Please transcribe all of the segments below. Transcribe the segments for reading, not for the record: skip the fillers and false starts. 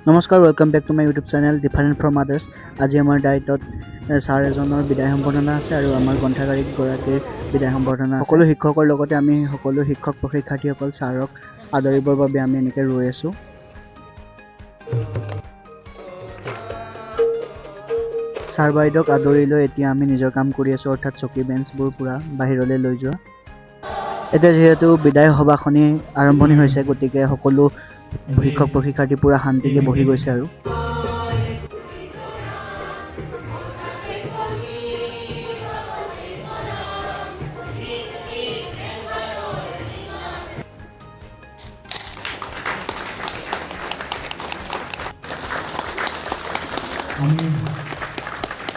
নমস্কাৰ, welcome back to my YouTube channel different from others. আজি আমাৰ ডায়েটত ছাৰ এজনৰ বিদায় সম্বৰ্ধনা আছে আৰু আমাৰ গ্ৰন্থাগাৰিকগৰাকীৰ বিদায় সম্বৰ্ধনা আছে। সকলো শিক্ষকৰ লগতে আমি সকলো শিক্ষক শিক্ষাৰ্থীসকল ছাৰক আদৰিবৰ বাবে আমি এনেকৈ ৰৈ আছোঁ। ছাৰ বাইদেউক আদৰি লৈ এতিয়া আমি নিজৰ কাম কৰি আছোঁ, অৰ্থাৎ চকী বেঞ্চবোৰ পূৰা বাহিৰলৈ লৈ যোৱা। এতিয়া যিহেতু বিদায় সভাখনি আৰম্ভণি হৈছে, গতিকে সকলো শিক্ষক শিক্ষাৰ্থী পূৰা শান্তিকৈ বহি গৈছে আৰু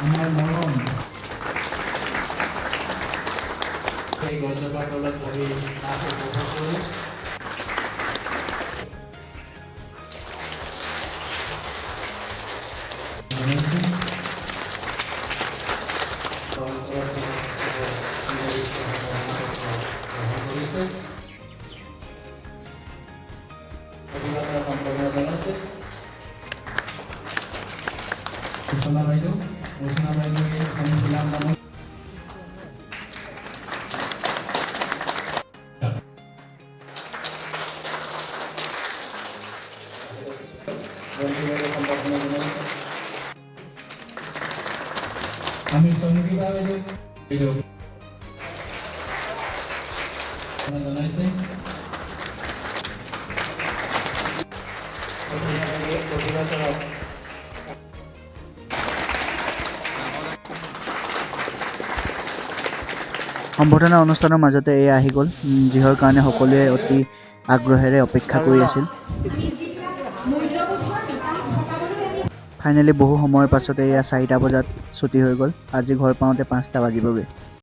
আমাৰ মৰম এই গছজোপাৰ তলত বহি তাক উপভোগ কৰি ঘোষণা বাইদেউ আমি সংগীতা বাইদেউ জনাইছে সম্বৰ্ধনা অনুষ্ঠানৰ মাজতে এয়া আহি গ'ল, যিহৰ কাৰণে সকলোৱে অতি আগ্ৰহেৰে অপেক্ষা কৰি আছিল। ফাইনেলি বহু সময়ৰ পাছতে এয়া 4টা বজাত ছুটি হৈ গ'ল। আজি ঘৰ পাওঁতে 5টা বাজিবগৈ।